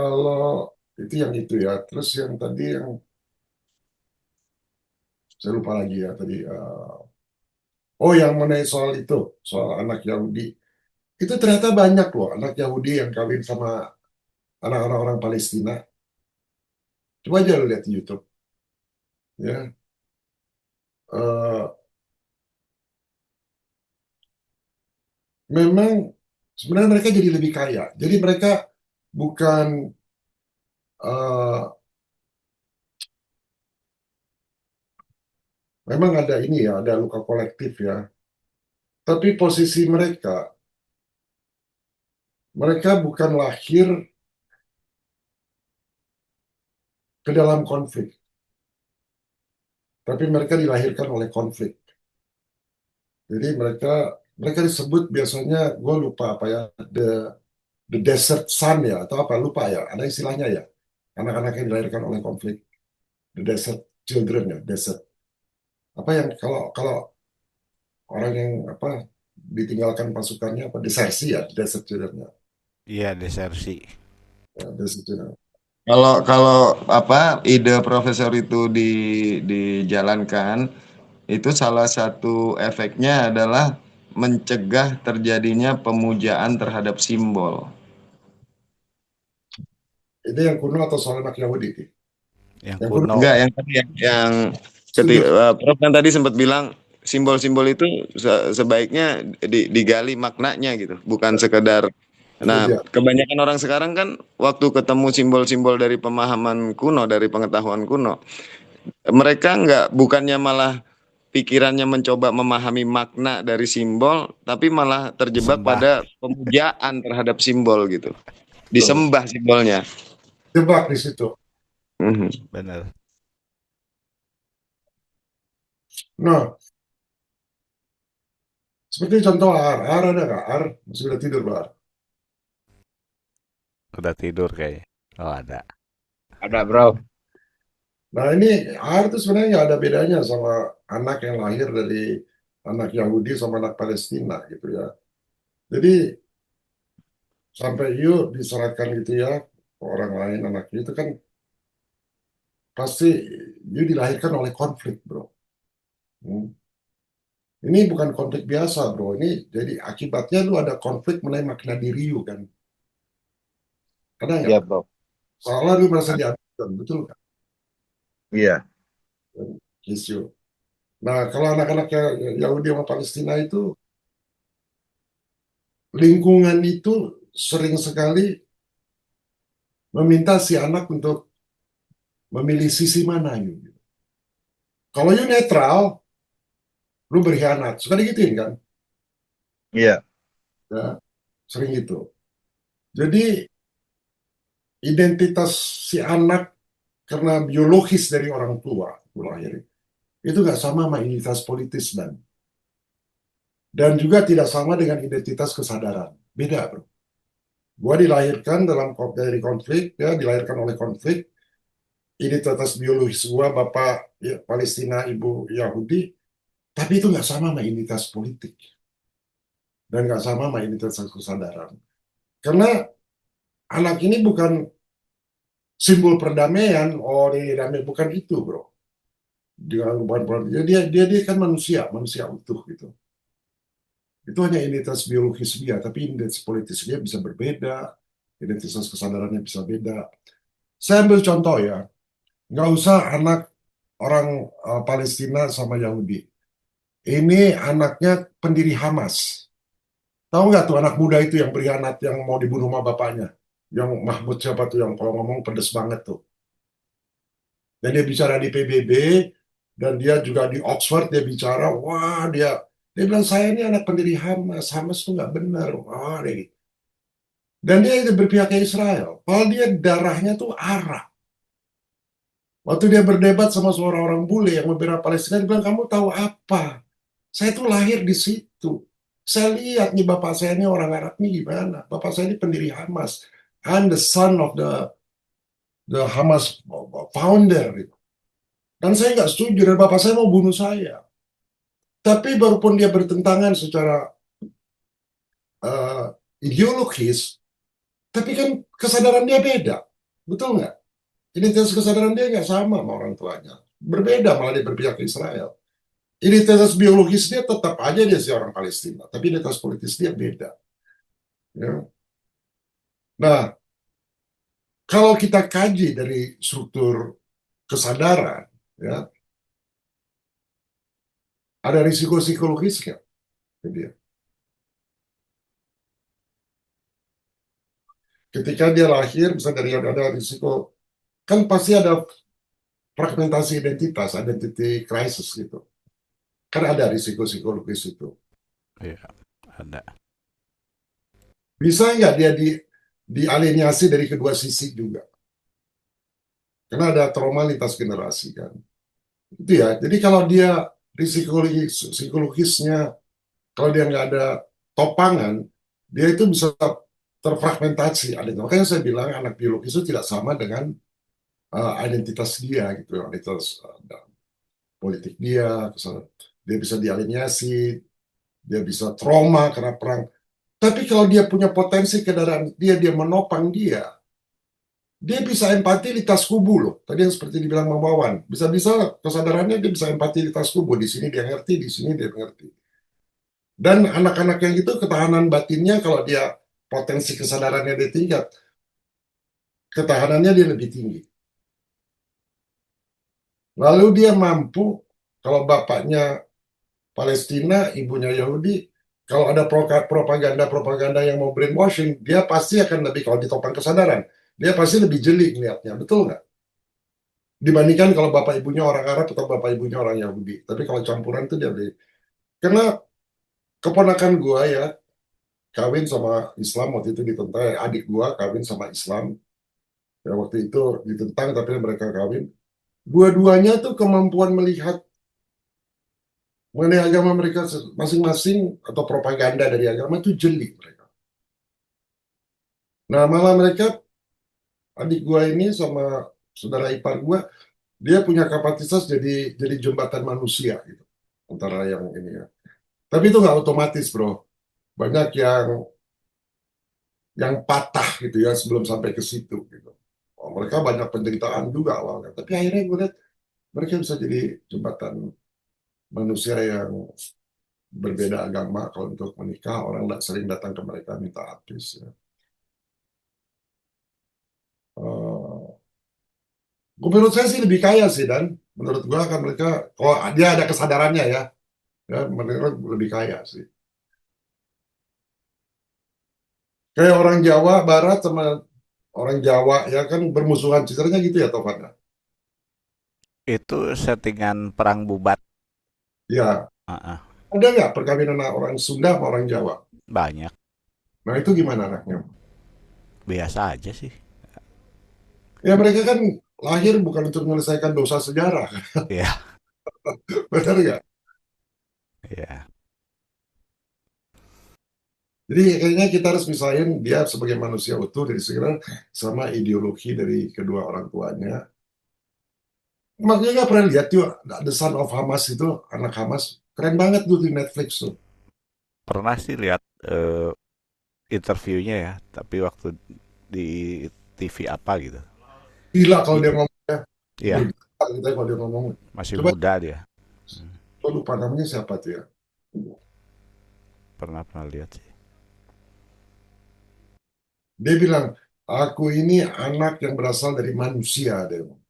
Kalau itu yang itu ya, terus yang tadi yang saya lupa lagi ya tadi. Oh, yang mengenai soal itu, soal anak Yahudi. Itu ternyata banyak loh anak Yahudi yang kawin sama anak-anak orang Palestina. Coba aja lo lihat di YouTube. Ya, Eh, memang sebenarnya mereka jadi lebih kaya. Jadi mereka bukan eh, memang ada ini ya, ada luka kolektif ya. Tapi posisi mereka, mereka bukan lahir ke dalam konflik, tapi mereka dilahirkan oleh konflik. Jadi mereka mereka disebut biasanya, gue lupa apa ya, the desert son ya, atau apa lupa ya, ada istilahnya ya. Anak-anak yang dilahirkan oleh konflik, the desert children ya, desert. Apa yang kalau kalau orang yang apa ditinggalkan pasukannya apa desersi ya, desert children ya, Iya, desersi. ya desert children. Kalau kalau apa ide profesor itu dijalankan, itu salah satu efeknya adalah mencegah terjadinya pemujaan terhadap simbol. Itu yang kuno atau soal anak Yahudi? Ki? Yang Yang kuno kuno. Enggak, yang tadi yang setuju. Prof kan tadi sempat bilang simbol-simbol itu sebaiknya digali maknanya gitu, bukan sekedar. Nah, Setuju. kebanyakan orang sekarang kan waktu ketemu simbol-simbol dari pemahaman kuno, dari pengetahuan kuno, mereka nggak bukannya malah pikirannya mencoba memahami makna dari simbol, tapi malah terjebak Sembah. pada pemujaan terhadap simbol gitu. Betul. Disembah simbolnya. Jebak di situ. Mhm. Bener. Nah, seperti contoh AR. AR ada nggak? AR masih udah tidur, Bar. Udah tidur kayaknya. Oh, ada. Ada bro. Nah, ini AR itu sebenarnya nggak ada bedanya sama anak yang lahir dari anak Yahudi sama anak Palestina gitu ya. Jadi sampai yuk diserahkan gitu ya ke orang lain anaknya itu kan pasti yuk dilahirkan oleh konflik, bro. Hmm. Ini bukan konflik biasa, bro. Ini jadi akibatnya lu ada konflik mengenai makna diri you kan. Ada nggak? Iya bro. Soalnya lu merasa diabaikan, betul kan? Iya. Isu. Nah, kalau anak-anak Yahudi sama Palestina itu lingkungan itu sering sekali meminta si anak untuk memilih sisi mana gitu. Kalau you netral, lu berkhianat. Suka digituin kan? Iya. Ya, sering gitu. Jadi identitas si anak karena biologis dari orang tua, itu lahir, itu nggak sama sama identitas politis dan juga tidak sama dengan identitas kesadaran. Beda, bro. Gua dilahirkan dari konflik, ya, dilahirkan oleh konflik. Identitas biologis gua bapak ya, Palestina, ibu Yahudi, tapi itu nggak sama sama identitas politik dan nggak sama sama identitas kesadaran. Karena anak ini bukan simbol perdamaian, oh ini damai, bukan itu, bro. Dia kan manusia, manusia utuh gitu. Itu hanya identitas biologis dia, tapi identitas politis dia bisa berbeda, identitas kesadarannya bisa beda. Saya ambil contoh ya, nggak usah anak orang Palestina sama Yahudi. Ini anaknya pendiri Hamas. Tahu nggak tuh anak muda itu yang berkhianat, yang mau dibunuh sama bapaknya? Yang Mahmud siapa tuh yang kalau ngomong pedes banget tuh. Dan dia bicara di PBB, dan dia juga di Oxford, dia bicara, wah dia bilang saya ini anak pendiri Hamas, Hamas tuh nggak benar. Wah, dia gitu. Dan dia itu berpihak ke Israel. Kalau dia darahnya tuh Arab. Waktu dia berdebat sama seorang orang bule yang membela Palestina, dia bilang, kamu tahu apa? Saya tuh lahir di situ. Saya lihat nih bapak saya ini orang Arab nih gimana. Bapak saya ini pendiri Hamas. I'm the son of the Hamas founder. Gitu. Dan saya nggak setuju dan bapak saya mau bunuh saya. Tapi walaupun dia bertentangan secara uh, ideologis, tapi kan kesadaran dia beda. Betul nggak? Identitas kesadaran dia nggak sama sama orang tuanya. Berbeda, malah dia berpihak ke Israel. Identitas biologis dia tetap aja dia si orang Palestina, tapi identitas politis dia beda. Ya. Nah, kalau kita kaji dari struktur kesadaran, ya, ada risiko psikologis nggak? Jadi, ketika dia lahir, misalnya dari ada risiko, kan pasti ada fragmentasi identitas, identity crisis gitu. Kan ada risiko psikologis itu. Iya, ada. Bisa nggak dia dialienasi dari kedua sisi juga? Karena ada trauma lintas generasi kan. Itu ya. Jadi kalau dia psikologisnya, kalau dia nggak ada topangan, dia itu bisa terfragmentasi. Makanya saya bilang anak biologis itu tidak sama dengan identitas dia gitu, identitas politik dia, dia bisa dialienasi, dia bisa trauma karena perang. Tapi kalau dia punya potensi kendaraan dia menopang dia bisa empati lintas kubu loh. Tadi yang seperti dibilang Bang Wawan, bisa-bisa kesadarannya dia bisa empati lintas kubu. Di sini dia ngerti, di sini dia ngerti. Dan anak-anak yang itu ketahanan batinnya kalau dia potensi kesadarannya dia tingkat, ketahanannya dia lebih tinggi. Lalu dia mampu, kalau bapaknya Palestina, ibunya Yahudi, kalau ada propaganda-propaganda yang mau brainwashing, dia pasti akan lebih, kalau ditopang kesadaran, dia pasti lebih jeli ngeliatnya, betul nggak? Dibandingkan kalau bapak ibunya orang Arab atau bapak ibunya orang Yahudi. Tapi kalau campuran itu dia lebih. Karena keponakan gua ya, kawin sama Islam waktu itu ditentang, adik gua kawin sama Islam. Ya, waktu itu ditentang tapi mereka kawin. Dua-duanya tuh kemampuan melihat mengenai agama mereka masing-masing atau propaganda dari agama itu jeli mereka. Nah, malah mereka, adik gua ini sama saudara ipar gua, dia punya kapasitas jadi jembatan manusia gitu antara yang ini ya. Tapi itu nggak otomatis, bro. Banyak yang patah gitu ya sebelum sampai ke situ gitu. Oh, mereka banyak penderitaan juga awalnya. Tapi akhirnya gue lihat mereka bisa jadi jembatan manusia yang berbeda agama. Kalau untuk menikah orang sering datang ke mereka minta advice ya. Uh, Menurut saya sih lebih kaya sih, dan menurut gua kan mereka kalau dia ada kesadarannya ya mereka lebih kaya sih. Kayak orang Jawa Barat sama orang Jawa ya kan bermusuhan, ceritanya gitu ya Tovan. Itu settingan perang bubat. Ya, Ah, ada nggak perkawinan orang Sunda sama orang Jawa? banyak. Nah itu gimana anaknya? Biasa aja sih. Ya mereka kan lahir bukan untuk menyelesaikan dosa sejarah, Iya, benar nggak? iya. Jadi kayaknya kita harus misahin dia sebagai manusia utuh dari segala sama ideologi dari kedua orang tuanya. Makanya nggak pernah lihat tuh The Son of Hamas itu, anak Hamas, keren banget tuh di Netflix tuh. Pernah sih lihat interviewnya ya, tapi waktu di TV apa gitu. Gila kalau dia I- ngomongnya, Iya, bergetar gitu ya kalau dia ngomong. masih Coba, muda dia. Hmm, saya lupa namanya siapa tuh ya. pernah lihat sih. Dia bilang, aku ini anak yang berasal dari manusia. Dia bilang.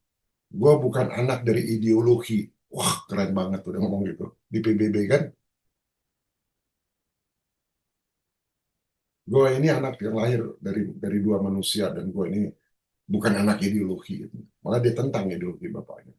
Gua bukan anak dari ideologi. Wah, keren banget tuh dia ngomong gitu. Di PBB kan, gue ini anak yang lahir dari dua manusia dan gue ini bukan anak ideologi gitu. Malah dia tentang ideologi bapaknya.